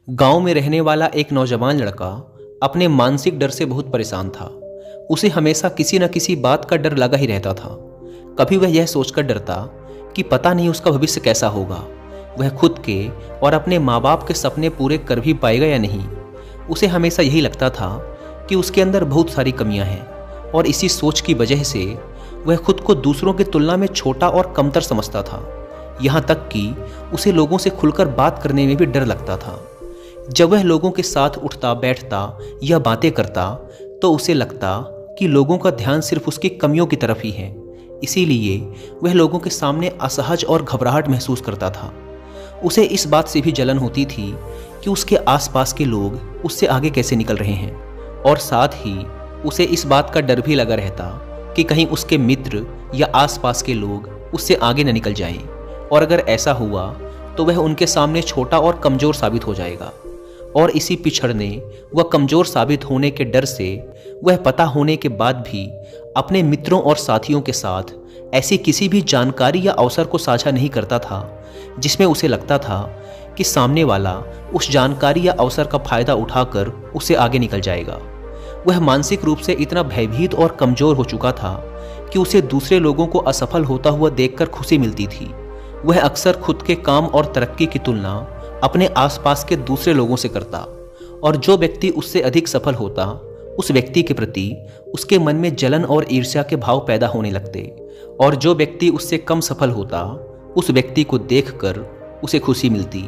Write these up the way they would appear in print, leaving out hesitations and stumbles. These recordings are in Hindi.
गांव में रहने वाला एक नौजवान लड़का अपने मानसिक डर से बहुत परेशान था। उसे हमेशा किसी न किसी बात का डर लगा ही रहता था। कभी वह यह सोचकर डरता कि पता नहीं उसका भविष्य कैसा होगा, वह खुद के और अपने माँ बाप के सपने पूरे कर भी पाएगा या नहीं। उसे हमेशा यही लगता था कि उसके अंदर बहुत सारी कमियां हैं और इसी सोच की वजह से वह खुद को दूसरों की तुलना में छोटा और कमतर समझता था। यहाँ तक कि उसे लोगों से खुलकर बात करने में भी डर लगता था। जब वह लोगों के साथ उठता बैठता या बातें करता तो उसे लगता कि लोगों का ध्यान सिर्फ उसकी कमियों की तरफ ही है। इसीलिए वह लोगों के सामने असहज और घबराहट महसूस करता था। उसे इस बात से भी जलन होती थी कि उसके आसपास के लोग उससे आगे कैसे निकल रहे हैं, और साथ ही उसे इस बात का डर भी लगा रहता कि कहीं उसके मित्र या आसपास के लोग उससे आगे न निकल जाएं, और अगर ऐसा हुआ तो वह उनके सामने छोटा और कमज़ोर साबित हो जाएगा। और इसी पिछड़ने व कमज़ोर साबित होने के डर से वह पता होने के बाद भी अपने मित्रों और साथियों के साथ ऐसी किसी भी जानकारी या अवसर को साझा नहीं करता था जिसमें उसे लगता था कि सामने वाला उस जानकारी या अवसर का फायदा उठाकर उससे आगे निकल जाएगा। वह मानसिक रूप से इतना भयभीत और कमज़ोर हो चुका था कि उसे दूसरे लोगों को असफल होता हुआ देखकर खुशी मिलती थी। वह अक्सर खुद के काम और तरक्की की तुलना अपने आसपास के दूसरे लोगों से करता, और जो व्यक्ति उससे अधिक सफल होता उस व्यक्ति के प्रति उसके मन में जलन और ईर्ष्या के भाव पैदा होने लगते, और जो व्यक्ति उससे कम सफल होता उस व्यक्ति को देखकर उसे खुशी मिलती।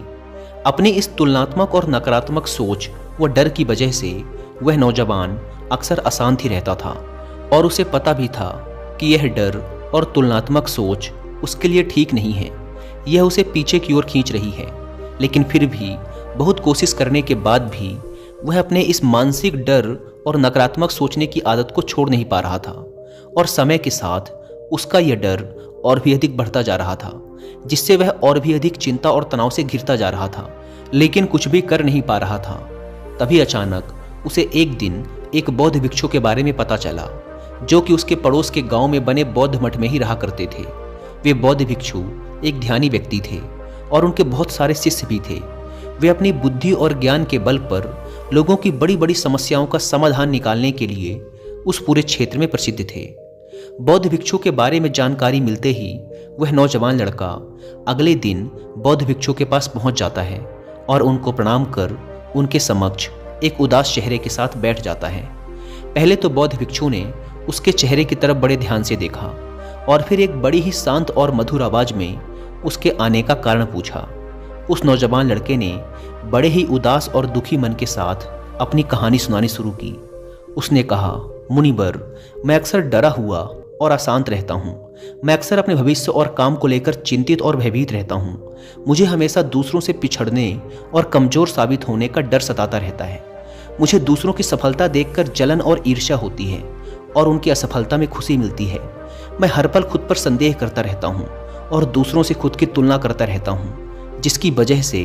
अपनी इस तुलनात्मक और नकारात्मक सोच व डर की वजह से वह नौजवान अक्सर अशांत ही रहता था, और उसे पता भी था कि यह डर और तुलनात्मक सोच उसके लिए ठीक नहीं है, यह उसे पीछे की ओर खींच रही है। लेकिन फिर भी बहुत कोशिश करने के बाद भी वह अपने इस मानसिक डर और नकारात्मक सोचने की आदत को छोड़ नहीं पा रहा था, और समय के साथ उसका यह डर और भी अधिक बढ़ता जा रहा था, जिससे वह और भी अधिक चिंता और तनाव से घिरता जा रहा था, लेकिन कुछ भी कर नहीं पा रहा था। तभी अचानक उसे एक दिन एक बौद्ध भिक्षु के बारे में पता चला, जो कि उसके पड़ोस के गांव में बने बौद्ध मठ में ही रहा करते थे। वे बौद्ध भिक्षु एक ध्यानी व्यक्ति थे और उनके बहुत सारे शिष्य भी थे। वे अपनी बुद्धि और ज्ञान के बल पर लोगों की बड़ी बड़ी समस्याओं का समाधान निकालने के लिए उस पूरे क्षेत्र में प्रसिद्ध थे। बौद्ध भिक्षु के बारे में जानकारी मिलते ही वह नौजवान लड़का अगले दिन बौद्ध भिक्षु के पास पहुंच जाता है और उनको प्रणाम कर उनके समक्ष एक उदास चेहरे के साथ बैठ जाता है। पहले तो बौद्ध भिक्षु ने उसके चेहरे की तरफ बड़े ध्यान से देखा और फिर एक बड़ी ही शांत और मधुर आवाज में उसके आने का कारण पूछा। उस नौजवान लड़के ने बड़े ही उदास और दुखी मन के साथ अपनी कहानी सुनानी शुरू की। उसने कहा, मुनिवर, मैं अक्सर डरा हुआ और अशांत रहता हूँ। मैं अक्सर अपने भविष्य और काम को लेकर चिंतित और भयभीत रहता हूँ। मुझे हमेशा दूसरों से पिछड़ने और कमज़ोर साबित होने का डर सताता रहता है। मुझे दूसरों की सफलता देखकर जलन और ईर्ष्या होती है और उनकी असफलता में खुशी मिलती है। मैं हर पल खुद पर संदेह करता रहता हूँ और दूसरों से खुद की तुलना करता रहता हूँ, जिसकी वजह से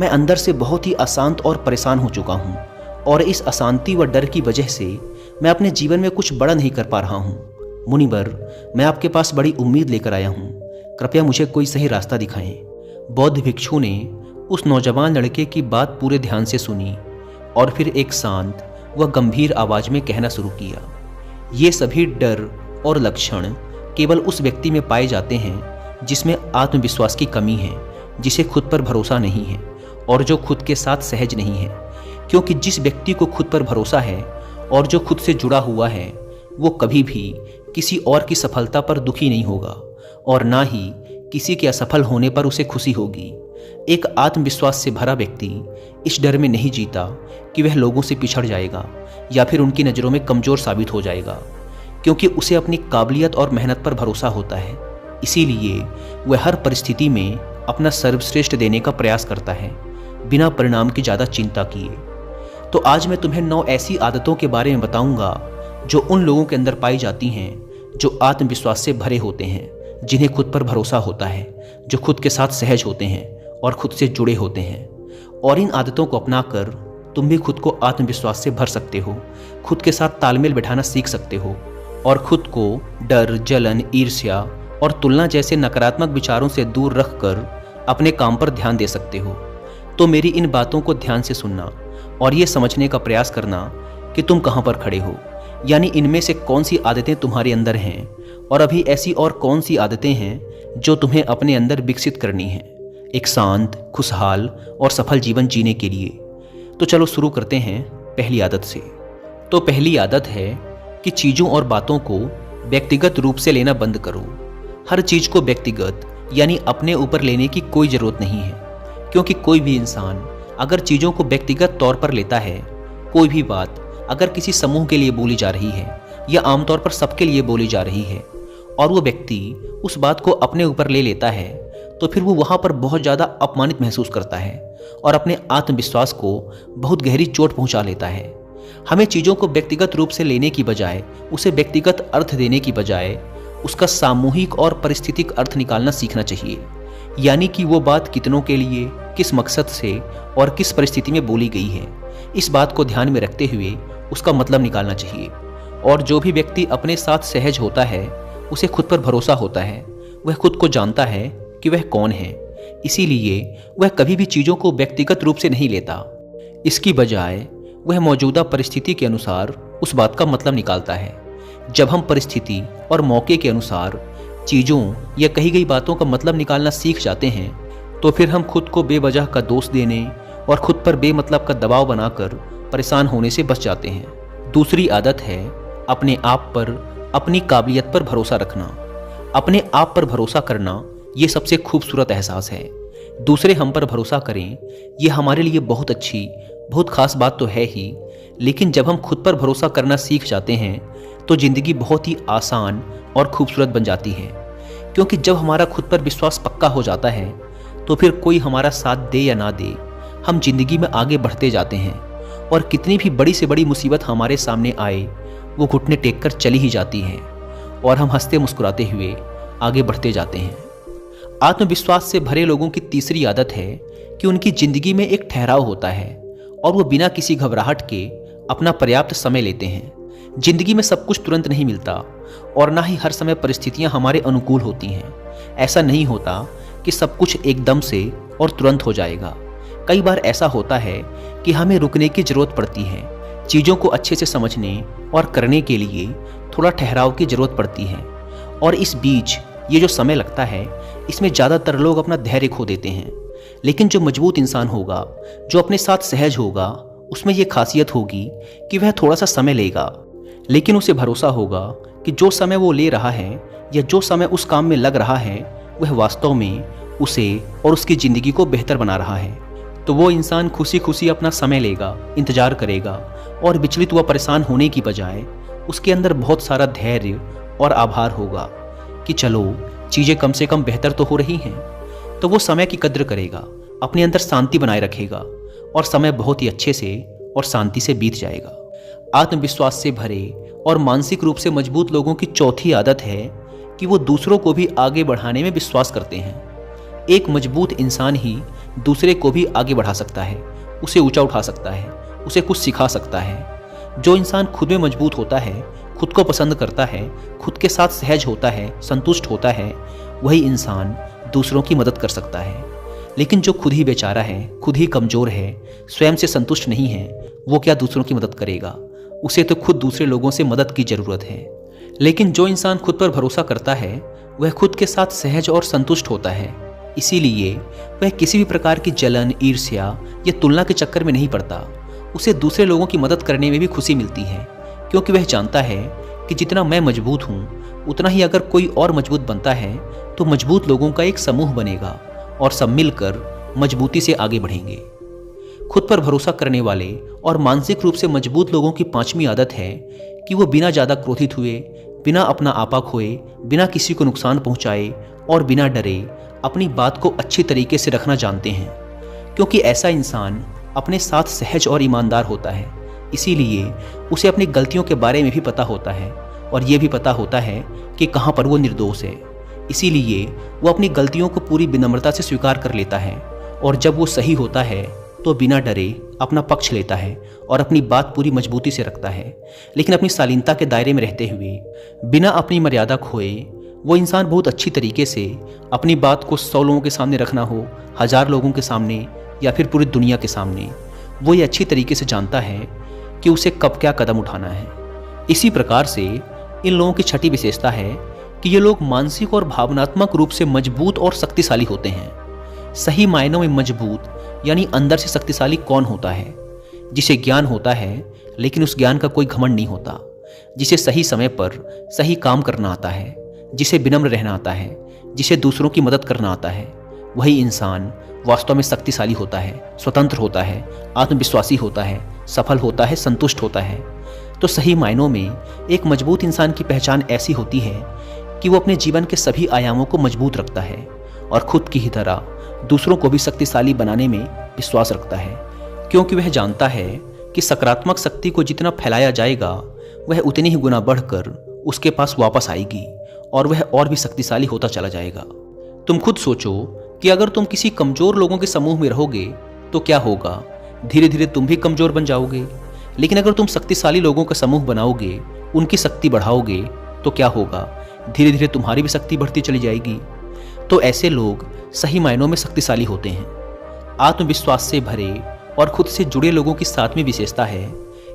मैं अंदर से बहुत ही अशांत और परेशान हो चुका हूँ, और इस अशांति व डर की वजह से मैं अपने जीवन में कुछ बड़ा नहीं कर पा रहा हूँ। मुनिवर, मैं आपके पास बड़ी उम्मीद लेकर आया हूँ, कृपया मुझे कोई सही रास्ता दिखाएं। बौद्ध भिक्षु ने उस नौजवान लड़के की बात पूरे ध्यान से सुनी और फिर एक शांत व गंभीर आवाज में कहना शुरू किया, ये सभी डर और लक्षण केवल उस व्यक्ति में पाए जाते हैं जिसमें आत्मविश्वास की कमी है, जिसे खुद पर भरोसा नहीं है और जो खुद के साथ सहज नहीं है। क्योंकि जिस व्यक्ति को खुद पर भरोसा है और जो खुद से जुड़ा हुआ है, वो कभी भी किसी और की सफलता पर दुखी नहीं होगा और ना ही किसी के असफल होने पर उसे खुशी होगी। एक आत्मविश्वास से भरा व्यक्ति इस डर में नहीं जीता कि वह लोगों से पिछड़ जाएगा या फिर उनकी नज़रों में कमज़ोर साबित हो जाएगा, क्योंकि उसे अपनी काबिलियत और मेहनत पर भरोसा होता है। इसीलिए वह हर परिस्थिति में अपना सर्वश्रेष्ठ देने का प्रयास करता है, बिना परिणाम की ज़्यादा चिंता किए। तो आज मैं तुम्हें 9 ऐसी आदतों के बारे में बताऊंगा जो उन लोगों के अंदर पाई जाती हैं जो आत्मविश्वास से भरे होते हैं, जिन्हें खुद पर भरोसा होता है, जो खुद के साथ सहज होते हैं और खुद से जुड़े होते हैं। और इन आदतों को अपनाकर तुम भी खुद को आत्मविश्वास से भर सकते हो, खुद के साथ तालमेल बिठाना सीख सकते हो और खुद को डर, जलन, ईर्ष्या और तुलना जैसे नकारात्मक विचारों से दूर रखकर अपने काम पर ध्यान दे सकते हो। तो मेरी इन बातों को ध्यान से सुनना और ये समझने का प्रयास करना कि तुम कहाँ पर खड़े हो, यानी इनमें से कौन सी आदतें तुम्हारे अंदर हैं और अभी ऐसी और कौन सी आदतें हैं जो तुम्हें अपने अंदर विकसित करनी है एक शांत, खुशहाल और सफल जीवन जीने के लिए। तो चलो शुरू करते हैं पहली आदत से। तो पहली आदत है कि चीज़ों और बातों को व्यक्तिगत रूप से लेना बंद करो। हर चीज़ को व्यक्तिगत यानी अपने ऊपर लेने की कोई ज़रूरत नहीं है, क्योंकि कोई भी इंसान अगर चीज़ों को व्यक्तिगत तौर पर लेता है, कोई भी बात अगर किसी समूह के लिए बोली जा रही है या आमतौर पर सबके लिए बोली जा रही है और वो व्यक्ति उस बात को अपने ऊपर ले लेता है, तो फिर वो वहाँ पर बहुत ज़्यादा अपमानित महसूस करता है और अपने आत्मविश्वास को बहुत गहरी चोट पहुँचा लेता है। हमें चीज़ों को व्यक्तिगत रूप से लेने की बजाय, उसे व्यक्तिगत अर्थ देने की बजाय उसका सामूहिक और परिस्थितिक अर्थ निकालना सीखना चाहिए, यानी कि वो बात कितनों के लिए, किस मकसद से और किस परिस्थिति में बोली गई है, इस बात को ध्यान में रखते हुए उसका मतलब निकालना चाहिए। और जो भी व्यक्ति अपने साथ सहज होता है, उसे खुद पर भरोसा होता है, वह खुद को जानता है कि वह कौन है, इसीलिए वह कभी भी चीज़ों को व्यक्तिगत रूप से नहीं लेता। इसकी बजाय वह मौजूदा परिस्थिति के अनुसार उस बात का मतलब निकालता है। जब हम परिस्थिति और मौके के अनुसार चीज़ों या कही गई बातों का मतलब निकालना सीख जाते हैं, तो फिर हम खुद को बेवजह का दोष देने और खुद पर बेमतलब का दबाव बनाकर परेशान होने से बच जाते हैं। दूसरी आदत है अपने आप पर, अपनी काबिलियत पर भरोसा रखना। अपने आप पर भरोसा करना ये सबसे खूबसूरत एहसास है। दूसरे हम पर भरोसा करें, ये हमारे लिए बहुत अच्छी, बहुत खास बात तो है ही, लेकिन जब हम खुद पर भरोसा करना सीख जाते हैं तो ज़िंदगी बहुत ही आसान और खूबसूरत बन जाती है। क्योंकि जब हमारा खुद पर विश्वास पक्का हो जाता है तो फिर कोई हमारा साथ दे या ना दे, हम जिंदगी में आगे बढ़ते जाते हैं और कितनी भी बड़ी से बड़ी मुसीबत हमारे सामने आए, वो घुटने टेक कर चली ही जाती है और हम हंसते मुस्कुराते हुए आगे बढ़ते जाते हैं। आत्मविश्वास से भरे लोगों की तीसरी आदत है कि उनकी ज़िंदगी में एक ठहराव होता है और वो बिना किसी घबराहट के अपना पर्याप्त समय लेते हैं। जिंदगी में सब कुछ तुरंत नहीं मिलता और ना ही हर समय परिस्थितियां हमारे अनुकूल होती हैं। ऐसा नहीं होता कि सब कुछ एकदम से और तुरंत हो जाएगा। कई बार ऐसा होता है कि हमें रुकने की ज़रूरत पड़ती है, चीज़ों को अच्छे से समझने और करने के लिए थोड़ा ठहराव की ज़रूरत पड़ती है। और इस बीच ये जो समय लगता है, इसमें ज़्यादातर लोग अपना धैर्य खो देते हैं। लेकिन जो मजबूत इंसान होगा, जो अपने साथ सहज होगा, उसमें यह खासियत होगी कि वह थोड़ा सा समय लेगा, लेकिन उसे भरोसा होगा कि जो समय वो ले रहा है या जो समय उस काम में लग रहा है, वह वास्तव में उसे और उसकी ज़िंदगी को बेहतर बना रहा है। तो वो इंसान खुशी खुशी अपना समय लेगा, इंतज़ार करेगा और विचलित व परेशान होने की बजाय उसके अंदर बहुत सारा धैर्य और आभार होगा कि चलो चीज़ें कम से कम बेहतर तो हो रही हैं। तो वो समय की कद्र करेगा, अपने अंदर शांति बनाए रखेगा और समय बहुत ही अच्छे से और शांति से बीत जाएगा। आत्मविश्वास से भरे और मानसिक रूप से मजबूत लोगों की चौथी आदत है कि वो दूसरों को भी आगे बढ़ाने में विश्वास करते हैं। एक मजबूत इंसान ही दूसरे को भी आगे बढ़ा सकता है, उसे ऊंचा उठा सकता है, उसे कुछ सिखा सकता है। जो इंसान खुद में मजबूत होता है, खुद को पसंद करता है, खुद के साथ सहज होता है, संतुष्ट होता है, वही इंसान दूसरों की मदद कर सकता है। लेकिन जो खुद ही बेचारा है, खुद ही कमज़ोर है, स्वयं से संतुष्ट नहीं है, वो क्या दूसरों की मदद करेगा? उसे तो खुद दूसरे लोगों से मदद की ज़रूरत है। लेकिन जो इंसान खुद पर भरोसा करता है, वह खुद के साथ सहज और संतुष्ट होता है। इसीलिए वह किसी भी प्रकार की जलन, ईर्ष्या या तुलना के चक्कर में नहीं पड़ता। उसे दूसरे लोगों की मदद करने में भी खुशी मिलती है, क्योंकि वह जानता है कि जितना मैं मजबूत हूँ, उतना ही अगर कोई और मजबूत बनता है तो मजबूत लोगों का एक समूह बनेगा और सब मिलकर मजबूती से आगे बढ़ेंगे। खुद पर भरोसा करने वाले और मानसिक रूप से मजबूत लोगों की पांचवी आदत है कि वो बिना ज़्यादा क्रोधित हुए, बिना अपना आपा खोए, बिना किसी को नुकसान पहुंचाए और बिना डरे अपनी बात को अच्छी तरीके से रखना जानते हैं। क्योंकि ऐसा इंसान अपने साथ सहज और ईमानदार होता है, इसीलिए उसे अपनी गलतियों के बारे में भी पता होता है और ये भी पता होता है कि कहाँ पर वो निर्दोष है। इसीलिए वो अपनी गलतियों को पूरी विनम्रता से स्वीकार कर लेता है और जब वो सही होता है तो बिना डरे अपना पक्ष लेता है और अपनी बात पूरी मजबूती से रखता है। लेकिन अपनी शालीनता के दायरे में रहते हुए, बिना अपनी मर्यादा खोए, वो इंसान बहुत अच्छी तरीके से अपनी बात को 100 लोगों के सामने रखना हो, 1000 लोगों के सामने या फिर पूरी दुनिया के सामने, वो ये अच्छी तरीके से जानता है कि उसे कब क्या कदम उठाना है। इसी प्रकार से इन लोगों की छठी विशेषता है कि ये लोग मानसिक और भावनात्मक रूप से मजबूत और शक्तिशाली होते हैं। सही मायनों में मजबूत यानी अंदर से शक्तिशाली कौन होता है? जिसे ज्ञान होता है लेकिन उस ज्ञान का कोई घमंड नहीं होता, जिसे सही समय पर सही काम करना आता है, जिसे विनम्र रहना आता है, जिसे दूसरों की मदद करना आता है, वही इंसान वास्तव में शक्तिशाली होता है, स्वतंत्र होता है, आत्मविश्वासी होता है, सफल होता है, संतुष्ट होता है। तो सही मायनों में एक मजबूत इंसान की पहचान ऐसी होती है कि वो अपने जीवन के सभी आयामों को मजबूत रखता है और खुद की ही तरह दूसरों को भी शक्तिशाली बनाने में विश्वास रखता है, क्योंकि वह जानता है कि सकारात्मक शक्ति को जितना फैलाया जाएगा वह उतनी ही गुना बढ़कर उसके पास वापस आएगी और वह और भी शक्तिशाली होता चला जाएगा। तुम खुद सोचो कि अगर तुम किसी कमजोर लोगों के समूह में रहोगे तो क्या होगा? धीरे धीरे तुम भी कमजोर बन जाओगे। लेकिन अगर तुम शक्तिशाली लोगों का समूह बनाओगे, उनकी शक्ति बढ़ाओगे, तो क्या होगा? धीरे धीरे तुम्हारी भी शक्ति बढ़ती चली जाएगी। तो ऐसे लोग सही मायनों में शक्तिशाली होते हैं। आत्मविश्वास से भरे और खुद से जुड़े लोगों की सातवीं विशेषता है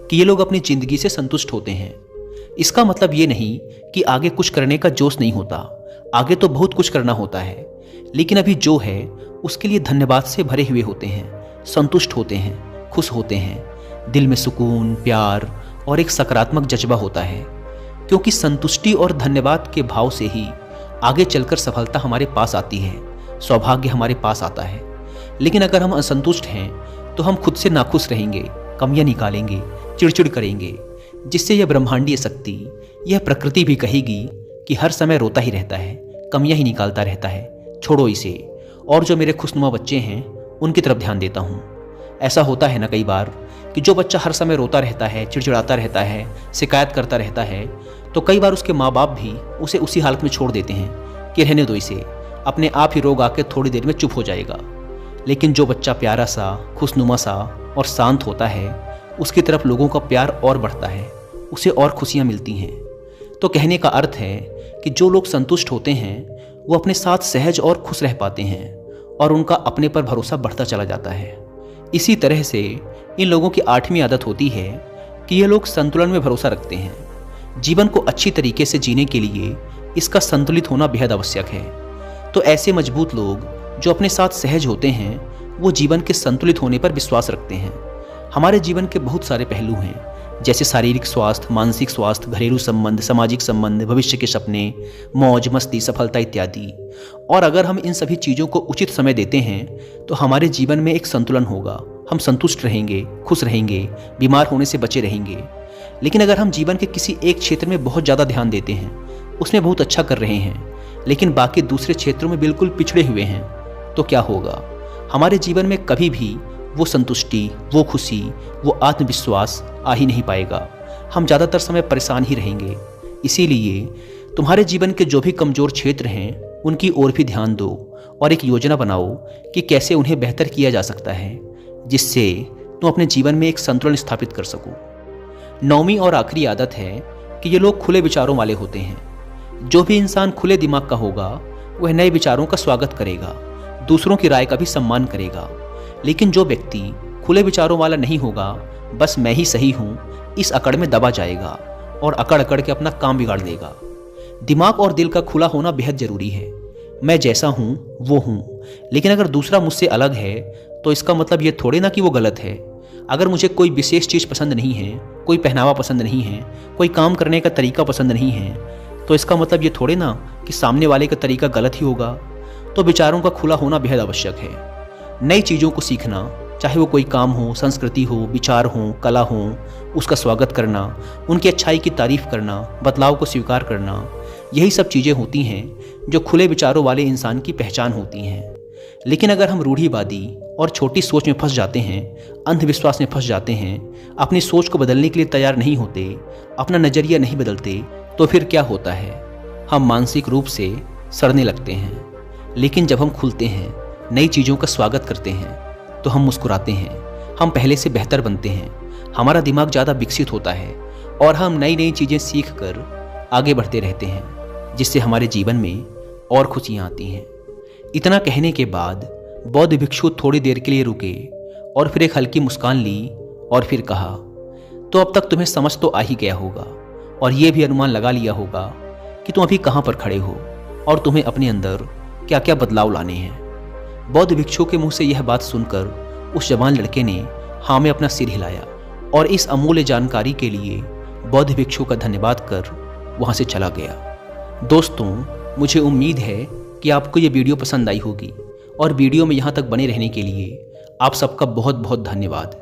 कि ये लोग अपनी जिंदगी से संतुष्ट होते हैं। इसका मतलब ये नहीं कि आगे कुछ करने का जोश नहीं होता, आगे तो बहुत कुछ करना होता है, लेकिन अभी जो है उसके लिए धन्यवाद से भरे हुए होते हैं, संतुष्ट होते हैं, खुश होते हैं। दिल में सुकून, प्यार और एक सकारात्मक जज्बा होता है, क्योंकि संतुष्टि और धन्यवाद के भाव से ही आगे चलकर सफलता हमारे पास आती है, सौभाग्य हमारे पास आता है। लेकिन अगर हम असंतुष्ट हैं तो हम खुद से नाखुश रहेंगे, कमियां निकालेंगे, चिड़चिड़ करेंगे, जिससे यह ब्रह्मांडीय शक्ति, यह प्रकृति भी कहेगी कि हर समय रोता ही रहता है, कमियां ही निकालता रहता है, छोड़ो इसे। और जो मेरे खुशनुमा बच्चे हैं उनकी तरफ ध्यान देता हूँ। ऐसा होता है ना कई बार कि जो बच्चा हर समय रोता रहता है, चिड़चिड़ाता रहता है, शिकायत करता रहता है, तो कई बार उसके माँ बाप भी उसे उसी हालत में छोड़ देते हैं कि रहने दो इसे, अपने आप ही रोग आके थोड़ी देर में चुप हो जाएगा। लेकिन जो बच्चा प्यारा सा, खुशनुमा सा और शांत होता है, उसकी तरफ लोगों का प्यार और बढ़ता है, उसे और खुशियाँ मिलती हैं। तो कहने का अर्थ है कि जो लोग संतुष्ट होते हैं वो अपने साथ सहज और खुश रह पाते हैं और उनका अपने पर भरोसा बढ़ता चला जाता है। इसी तरह से इन लोगों की आठवीं आदत होती है कि ये लोग संतुलन में भरोसा रखते हैं। जीवन को अच्छी तरीके से जीने के लिए इसका संतुलित होना बेहद आवश्यक है। तो ऐसे मजबूत लोग जो अपने साथ सहज होते हैं वो जीवन के संतुलित होने पर विश्वास रखते हैं। हमारे जीवन के बहुत सारे पहलू हैं, जैसे शारीरिक स्वास्थ्य, मानसिक स्वास्थ्य, घरेलू संबंध, सामाजिक संबंध, भविष्य के सपने, मौज मस्ती, सफलता इत्यादि। और अगर हम इन सभी चीज़ों को उचित समय देते हैं तो हमारे जीवन में एक संतुलन होगा, हम संतुष्ट रहेंगे, खुश रहेंगे, बीमार होने से बचे रहेंगे। लेकिन अगर हम जीवन के किसी एक क्षेत्र में बहुत ज़्यादा ध्यान देते हैं, उसमें बहुत अच्छा कर रहे हैं, लेकिन बाकी दूसरे क्षेत्रों में बिल्कुल पिछड़े हुए हैं, तो क्या होगा? हमारे जीवन में कभी भी वो संतुष्टि, वो खुशी, वो आत्मविश्वास आ ही नहीं पाएगा। हम ज़्यादातर समय परेशान ही रहेंगे। इसीलिए तुम्हारे जीवन के जो भी कमज़ोर क्षेत्र हैं उनकी ओर भी ध्यान दो और एक योजना बनाओ कि कैसे उन्हें बेहतर किया जा सकता है, जिससे तुम अपने जीवन में एक संतुलन स्थापित कर सको। नौवीं और आखिरी आदत है कि ये लोग खुले विचारों वाले होते हैं। जो भी इंसान खुले दिमाग का होगा वह नए विचारों का स्वागत करेगा, दूसरों की राय का भी सम्मान करेगा। लेकिन जो व्यक्ति खुले विचारों वाला नहीं होगा, बस मैं ही सही हूँ, इस अकड़ में दबा जाएगा और अकड़ अकड़ के अपना काम बिगाड़ देगा। दिमाग और दिल का खुला होना बेहद जरूरी है। मैं जैसा हूँ वो हूँ, लेकिन अगर दूसरा मुझसे अलग है तो इसका मतलब ये थोड़े ना कि वो गलत है। अगर मुझे कोई विशेष चीज़ पसंद नहीं है, कोई पहनावा पसंद नहीं है, कोई काम करने का तरीका पसंद नहीं है, तो इसका मतलब ये थोड़े ना कि सामने वाले का तरीका गलत ही होगा। तो विचारों का खुला होना बेहद आवश्यक है। नई चीज़ों को सीखना, चाहे वो कोई काम हो, संस्कृति हो, विचार हो, कला हो, उसका स्वागत करना, उनकी अच्छाई की तारीफ करना, बदलाव को स्वीकार करना, यही सब चीज़ें होती हैं जो खुले विचारों वाले इंसान की पहचान होती हैं। लेकिन अगर हम रूढ़िवादी और छोटी सोच में फंस जाते हैं, अंधविश्वास में फंस जाते हैं, अपनी सोच को बदलने के लिए तैयार नहीं होते, अपना नज़रिया नहीं बदलते, तो फिर क्या होता है? हम मानसिक रूप से सड़ने लगते हैं। लेकिन जब हम खुलते हैं, नई चीज़ों का स्वागत करते हैं, तो हम मुस्कुराते हैं, हम पहले से बेहतर बनते हैं, हमारा दिमाग ज़्यादा विकसित होता है और हम नई नई चीज़ें सीख कर आगे बढ़ते रहते हैं, जिससे हमारे जीवन में और खुशियाँ आती हैं। इतना कहने के बाद बौद्ध भिक्षु थोड़ी देर के लिए रुके और फिर एक हल्की मुस्कान ली और फिर कहा, तो अब तक तुम्हें समझ तो आ ही गया होगा और यह भी अनुमान लगा लिया होगा कि तुम अभी कहाँ पर खड़े हो और तुम्हें अपने अंदर क्या क्या बदलाव लाने हैं। बौद्ध भिक्षु के मुंह से यह बात सुनकर उस जवान लड़के ने हाँ में अपना सिर हिलाया और इस अमूल्य जानकारी के लिए बौद्ध भिक्षु का धन्यवाद कर वहाँ से चला गया। दोस्तों, मुझे उम्मीद है कि आपको ये वीडियो पसंद आई होगी और वीडियो में यहाँ तक बने रहने के लिए आप सबका बहुत बहुत धन्यवाद।